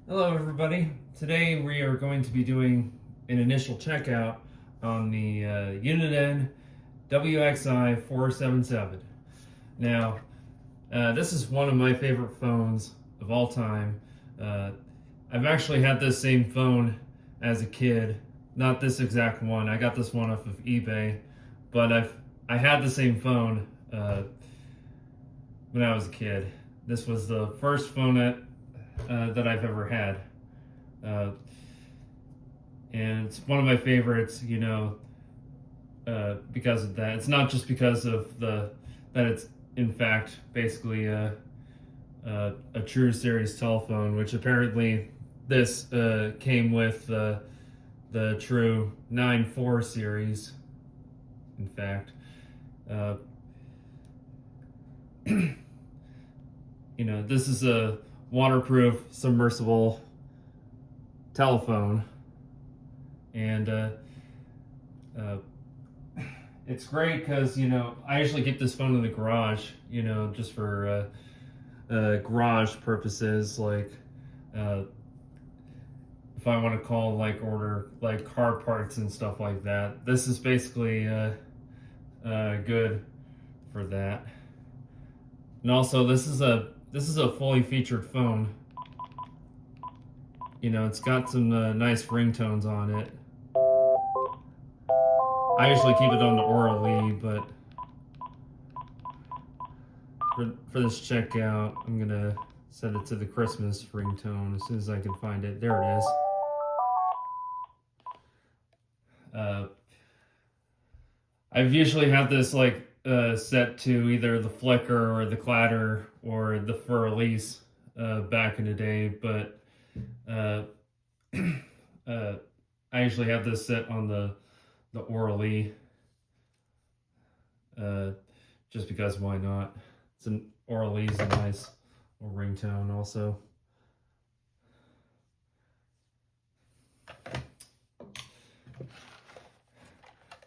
Hello everybody. Today we are going to be doing an initial checkout on the Uniden WXI477. Now, this is one of my favorite phones of all time. Uh, I've actually had this same phone as a kid. Not this exact one. I got this one off of eBay, but I had the same phone when I was a kid. This was the first phone that I've ever had. Uh, and it's one of my favorites, because of that. It's not just because of that it's in fact basically a true series telephone, which apparently this came with the true 9.4 series. In fact, uh, this is a waterproof submersible telephone, and uh, it's great because I usually get this phone in the garage, just for garage purposes, like if I want to call, like, order like car parts and stuff like that. This is basically good for that. And also, this is a fully featured phone. It's got some nice ringtones on it. I usually keep it on the orally, but for this checkout, I'm gonna set it to the Christmas ringtone as soon as I can find it. There it is. I've usually had this set to either the flicker or the clatter or the for release back in the day, but uh, I usually have this set on the orally, just because why not? It's an orally is a nice little ringtone also.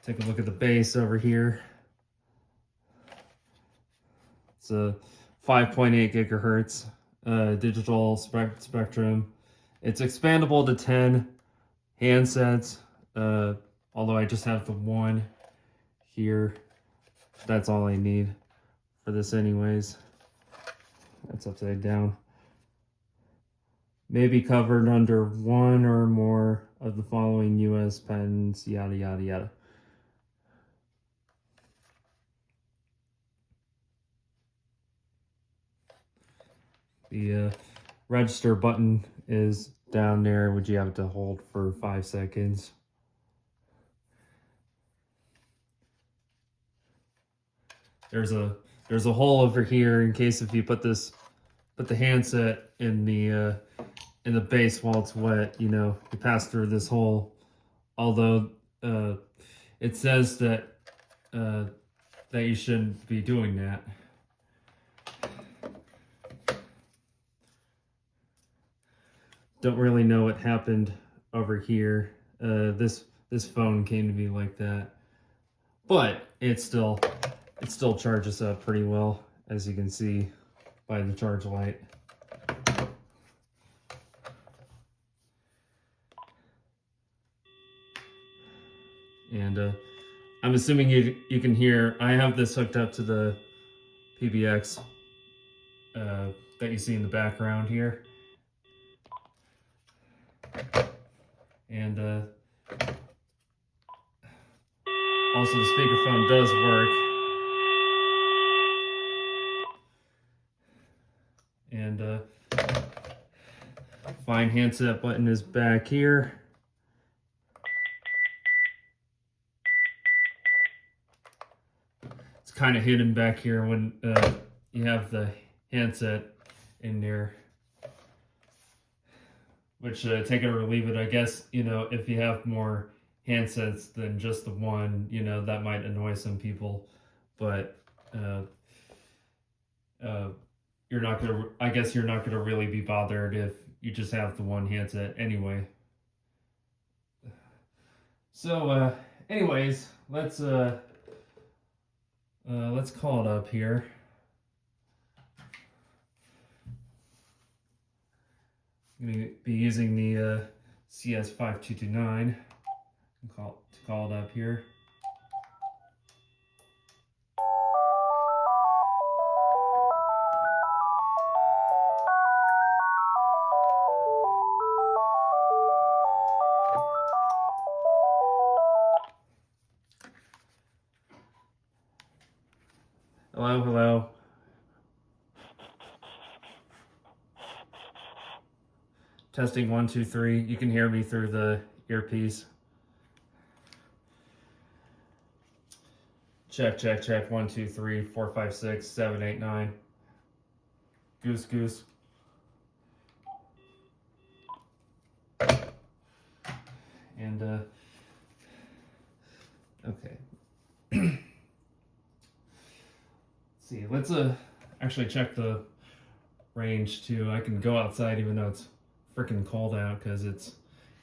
Take a look at the base over here. It's a 5.8 gigahertz digital spectrum. It's expandable to 10 handsets, although I just have the one here. That's all I need for this anyways. That's upside down. May be covered under one or more of the following U.S. patents, yada yada yada. The register button is down there, which you have to hold for 5 seconds. There's a hole over here in case if you put the handset in the base while it's wet, you pass through this hole. Although it says that you shouldn't be doing that. Don't really know what happened over here. This phone came to be like that, but it still charges up pretty well, as you can see by the charge light. And I'm assuming you can hear. I have this hooked up to the PBX that you see in the background here. And also the speakerphone does work. And fine handset button is back here. It's kind of hidden back here when you have the handset in there. Which, take it or leave it, I guess, if you have more handsets than just the one, that might annoy some people. But I guess you're not gonna really be bothered if you just have the one handset anyway. So, anyways, let's call it up here. I'm going to be using the CS5229 to call it up here. Hello, hello. Testing 1, 2, 3. You can hear me through the earpiece. Check, check, check. 1, 2, 3, 4, 5, 6, 7, 8, 9. Goose, goose. And okay. Let's see. Let's actually check the range too. I can go outside even though it's freaking cold out because it's,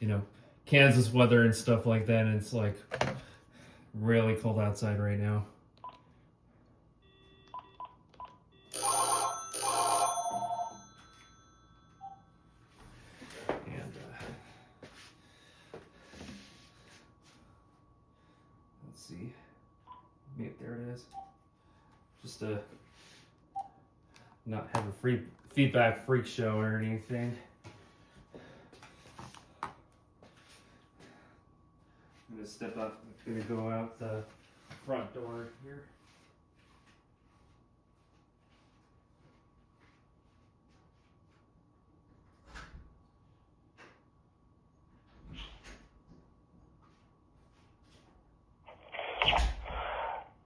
you know, Kansas weather and stuff like that, and it's like really cold outside right now. And let's see. Maybe there it is. Just to not have a free feedback freak show or anything. I'm gonna step up. I'm gonna go out the front door here.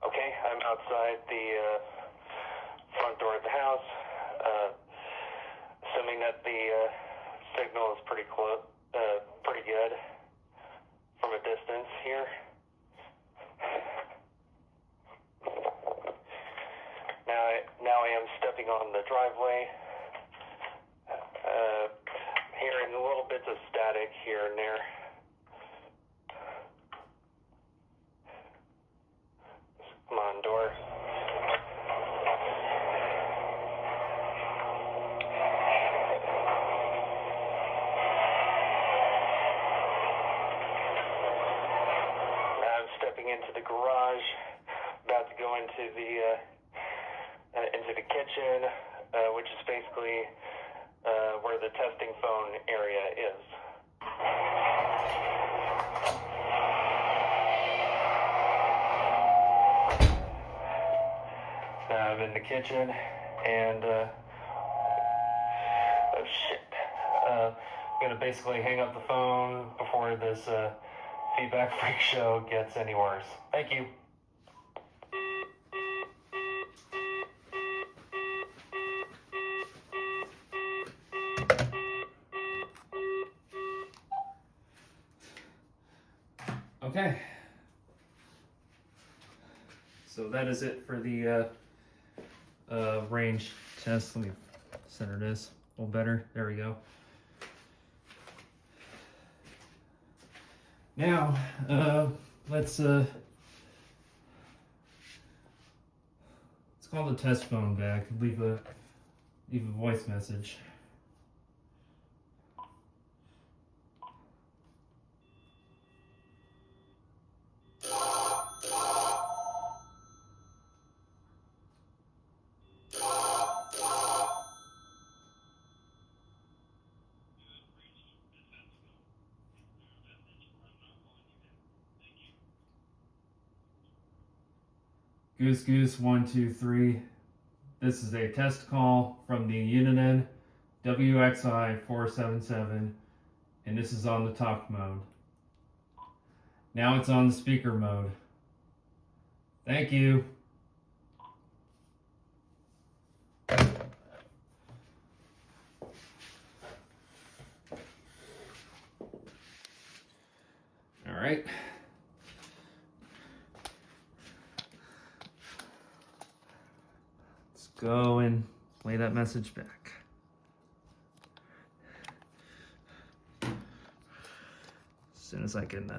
Okay, I'm outside the front door of the house. Assuming that the signal is pretty close, pretty good from a distance here. Now I am stepping on the driveway. Hearing little bits of static here and there. Come on, door. I'm stepping into the garage, about to go into the kitchen, which is basically where the testing phone area is. Now I'm in the kitchen, and oh shit, I'm gonna basically hang up the phone before this feedback freak show gets any worse. Thank you. Okay. So that is it for the range test. Let me center this a little better. There we go. Now, let's call the test phone back. Leave a voice message. Goose Goose 1, 2, 3. This is a test call from the Uniden WXI477, and this is on the talk mode. Now it's on the speaker mode. Thank you. All right. Let's go and play that message back. As soon as I can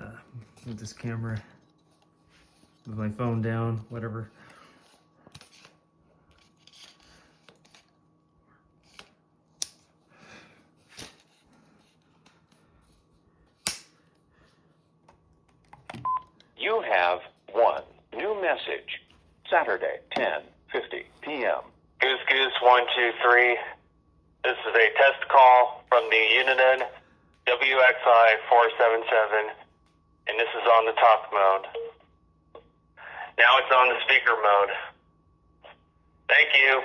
move this camera, move my phone down, whatever. You have one new message. Saturday, 10:50 p.m. Goose Goose 123. This is a test call from the Uniden WXI477, and this is on the talk mode. Now it's on the speaker mode. Thank you.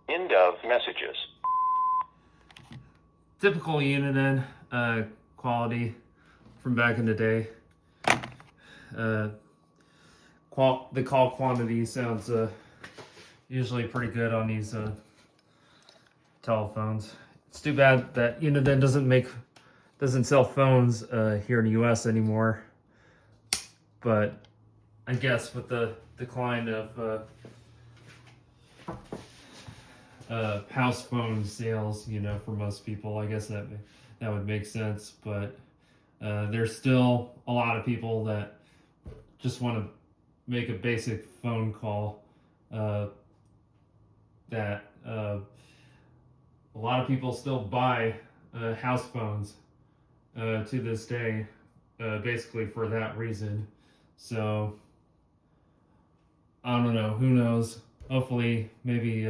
End of messages. Typical Uniden quality from back in the day. The call quantity sounds usually pretty good on these telephones. It's too bad that Uniden doesn't sell phones here in the U.S. anymore. But I guess with the decline of house phone sales, for most people, I guess that would make sense. But there's still a lot of people that just want to make a basic phone call. That a lot of people still buy house phones to this day, basically for that reason. So I don't know. Who knows? Hopefully, maybe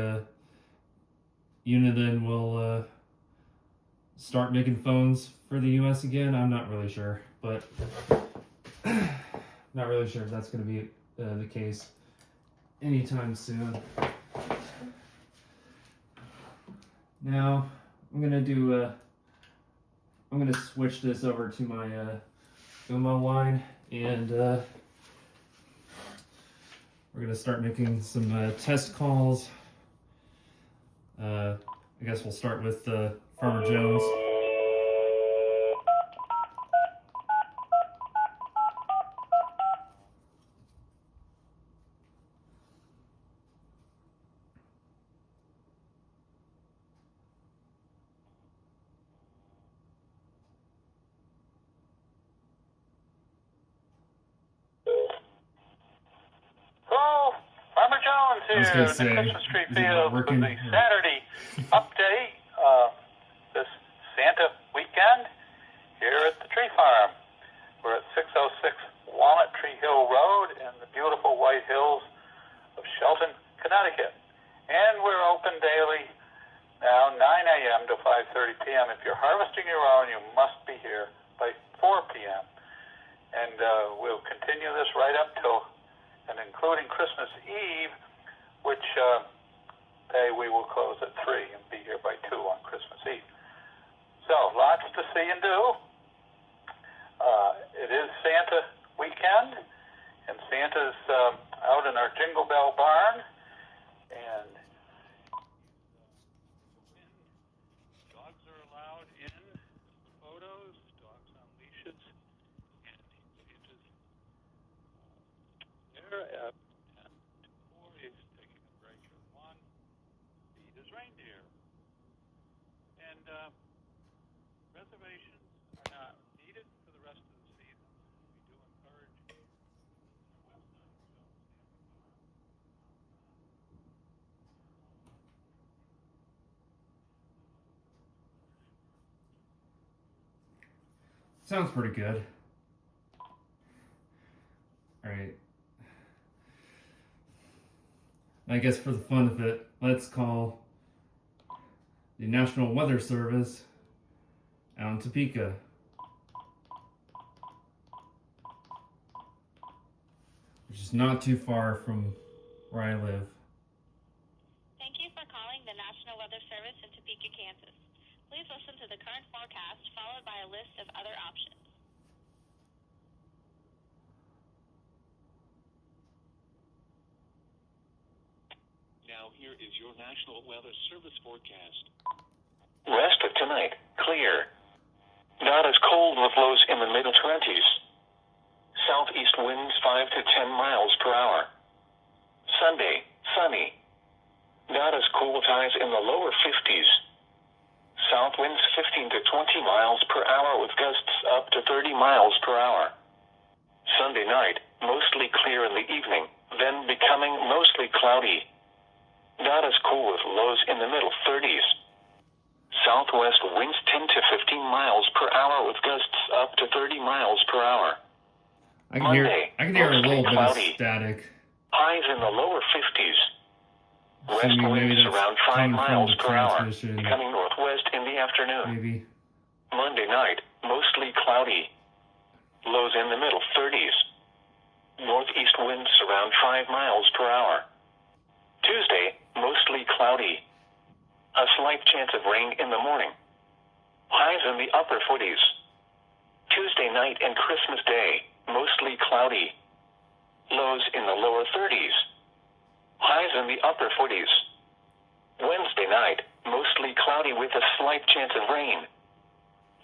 Uniden will start making phones for the U.S. again. I'm not really sure, but not really sure if that's going to be the case anytime soon. Now I'm gonna switch this over to my Umo line, and we're gonna start making some test calls. I guess we'll start with Farmer Jones. Hello, Farmer Jones I was here gonna in the say, Christmas tree is it not field with working? the Saturday update. This Santa weekend here at the tree farm. We're at 606 Walnut Tree Hill Road in the beautiful White Hills of Shelton, Connecticut. And we're open daily now 9 a.m. to 5:30 p.m. If you're harvesting your own, you must be here by 4 p.m. And we'll continue this right up till and including Christmas Eve, which day we will close at 3 and be here by 2 on Christmas Eve. So, lots to see and do. It is Santa weekend, and Santa's out in our Jingle Bell barn, and dogs are allowed in photos, dogs on leashes, and Santa's there at 10 to 4. He's taking a break at 1 to feed his reindeer. And reservations are not needed for the rest of the season. We do encourage Sounds pretty good. All right. I guess for the fun of it, let's call the National Weather Service out in Topeka. Which is not too far from where I live. Thank you for calling the National Weather Service in Topeka, Kansas. Please listen to the current forecast followed by a list of other options. Now here is your National Weather Service forecast. Rest of tonight, clear. Not as cold with lows in the mid-20s. Southeast winds 5 to 10 miles per hour. Sunday, sunny. Not as cool with highs in the lower 50s. South winds 15 to 20 miles per hour with gusts up to 30 miles per hour. Sunday night, mostly clear in the evening, then becoming mostly cloudy. Not as cool with lows in the middle 30s. Southwest winds 10 to 15 miles per hour with gusts up to 30 miles per hour. I can hear Monday, I can hear a mostly little bit of cloudy. static. Highs in the lower 50s. West Assuming maybe winds that's around 5 coming from miles the per hour, transmission. becoming northwest in the afternoon. Maybe. Monday night, mostly cloudy. Lows in the middle 30s. Northeast winds around 5 miles per hour. Tuesday, mostly cloudy. A slight chance of rain in the morning. Highs in the upper 40s. Tuesday night and Christmas Day, mostly cloudy. Lows in the lower 30s. Highs in the upper 40s. Wednesday night, mostly cloudy with a slight chance of rain.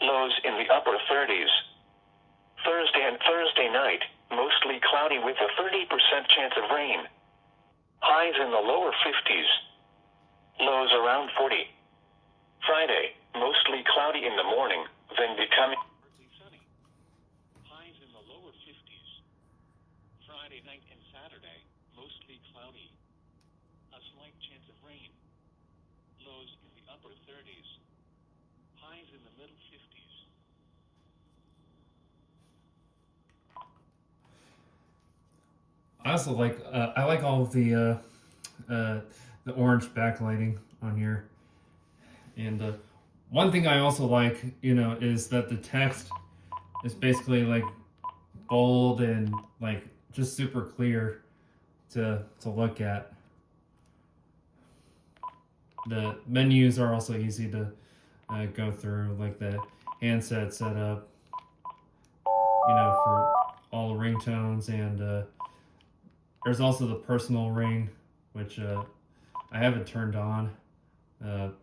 Lows in the upper 30s. Thursday and Thursday night, mostly cloudy with a 30% chance of rain. Highs in the lower 50s. Lows around 40. Friday, mostly cloudy in the morning, then becoming Partly sunny. Highs in the lower 50s. Friday night and Saturday, mostly cloudy. A slight chance of rain. Lows in the upper 30s. Highs in the middle 50s. I also like I like all of the orange backlighting on here, and one thing I also like, is that the text is basically like bold and like just super clear to look at. The menus are also easy to go through, like the handset setup, for all the ringtones, and there's also the personal ring, which I haven't turned on.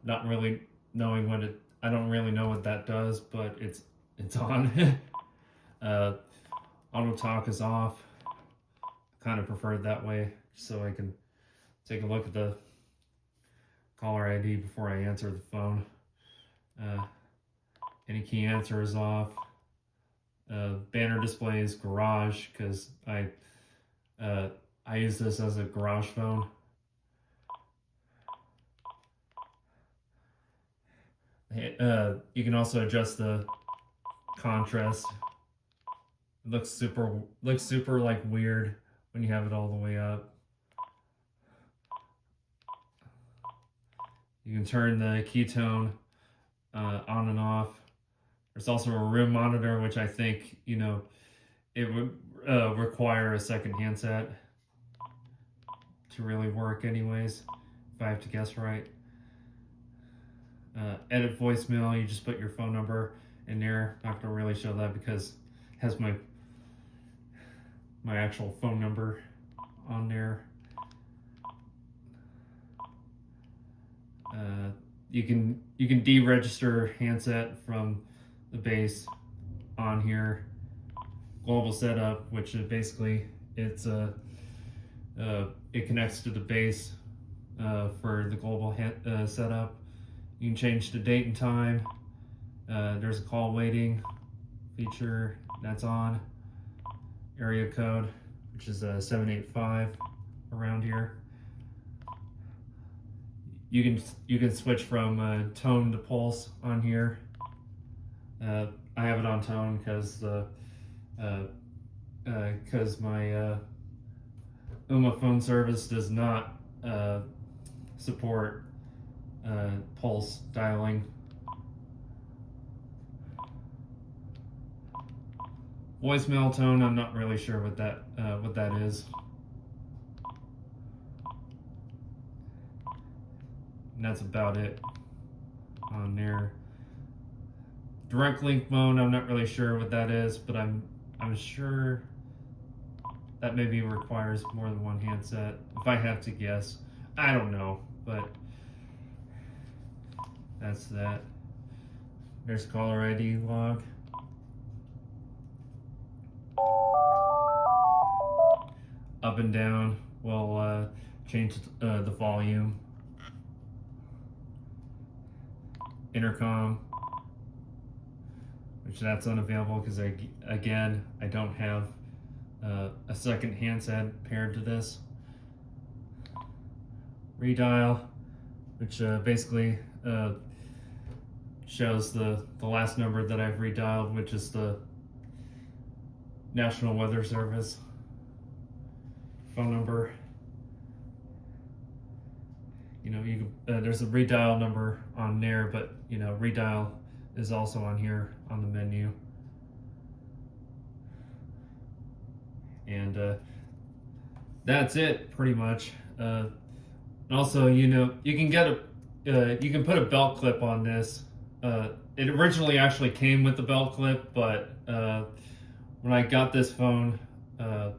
Not really knowing what it. I don't really know what that does, but it's on. Auto talk is off. Kind of prefer it that way, so I can take a look at the caller ID before I answer the phone. Any key answer is off. Banner display is garage, because I use this as a garage phone. You can also adjust the contrast. It looks super like weird when you have it all the way up. You can turn the ketone on and off. There's also a room monitor, which I think, it would require a second handset to really work anyways, if I have to guess right. Edit voicemail, you just put your phone number in there. Not gonna really show that because it has my actual phone number on there. You can deregister handset from the base on here. Global setup, which is basically it connects to the base for the global setup. You can change the date and time. There's a call waiting feature that's on. Area code, which is 785 around here. You can switch from tone to pulse on here. I have it on tone because my UMA phone service does not support pulse dialing. Voicemail tone, I'm not really sure what that is. And that's about it on there. Direct link mode, I'm not really sure what that is, but I'm sure that maybe requires more than one handset. If I have to guess, I don't know, but that's that. There's caller ID log. Up and down will change the volume. Intercom, which that's unavailable because I don't have a second handset paired to this. Redial, which basically shows the last number that I've redialed, which is the National Weather Service phone number. You know, you there's a redial number on there, but you know, redial is also on here on the menu. And that's it, pretty much. Also, you know, you can get you can put a belt clip on this. It originally actually came with the belt clip, but when I got this phone, I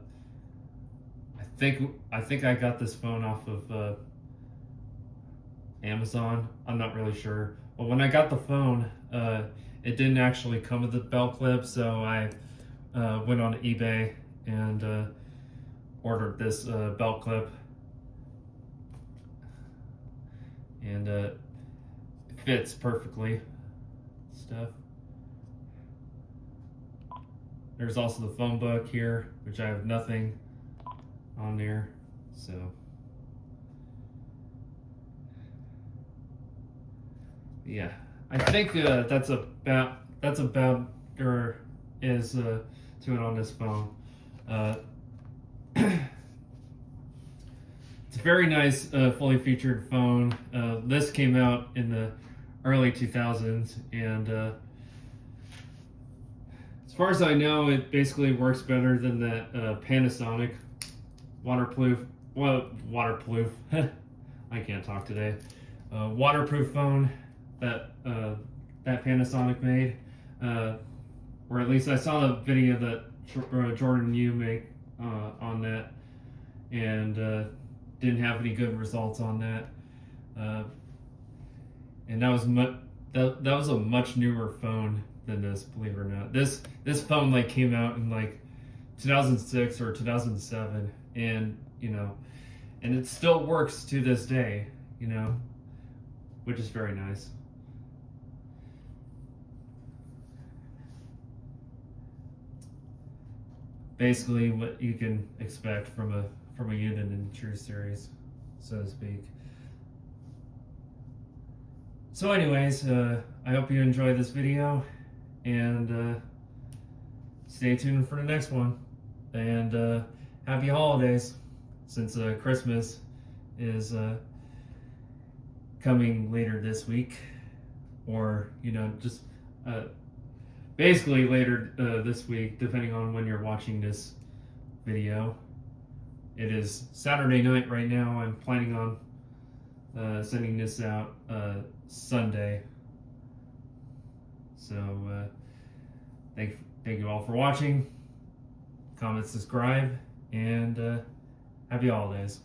think I got this phone off of Amazon. I'm not really sure, but when I got the phone, it didn't actually come with the belt clip, so I went on eBay and ordered this belt clip, and it fits perfectly. Stuff. There's also the phone book here, which I have nothing on there, so. Yeah, I think that's about there is to it on this phone. It's a very nice, fully featured phone. This came out in the early 2000s, and as far as I know, it basically works better than that Panasonic waterproof. I can't talk today. Waterproof phone that that Panasonic made, or at least I saw the video that Jordan Yu made on that, and didn't have any good results on that. And that was that was a much newer phone than this, believe it or not. This phone like came out in like 2006 or 2007, and you know, and it still works to this day, you know, which is very nice. Basically, what you can expect from a Uniden True series, so to speak. So, anyways, I hope you enjoyed this video, and stay tuned for the next one. And happy holidays, since Christmas is coming later this week, or you know, just basically later this week, depending on when you're watching this video. It is Saturday night right now. I'm planning on sending this out Sunday. So thank you all for watching. Comment, subscribe, and happy holidays.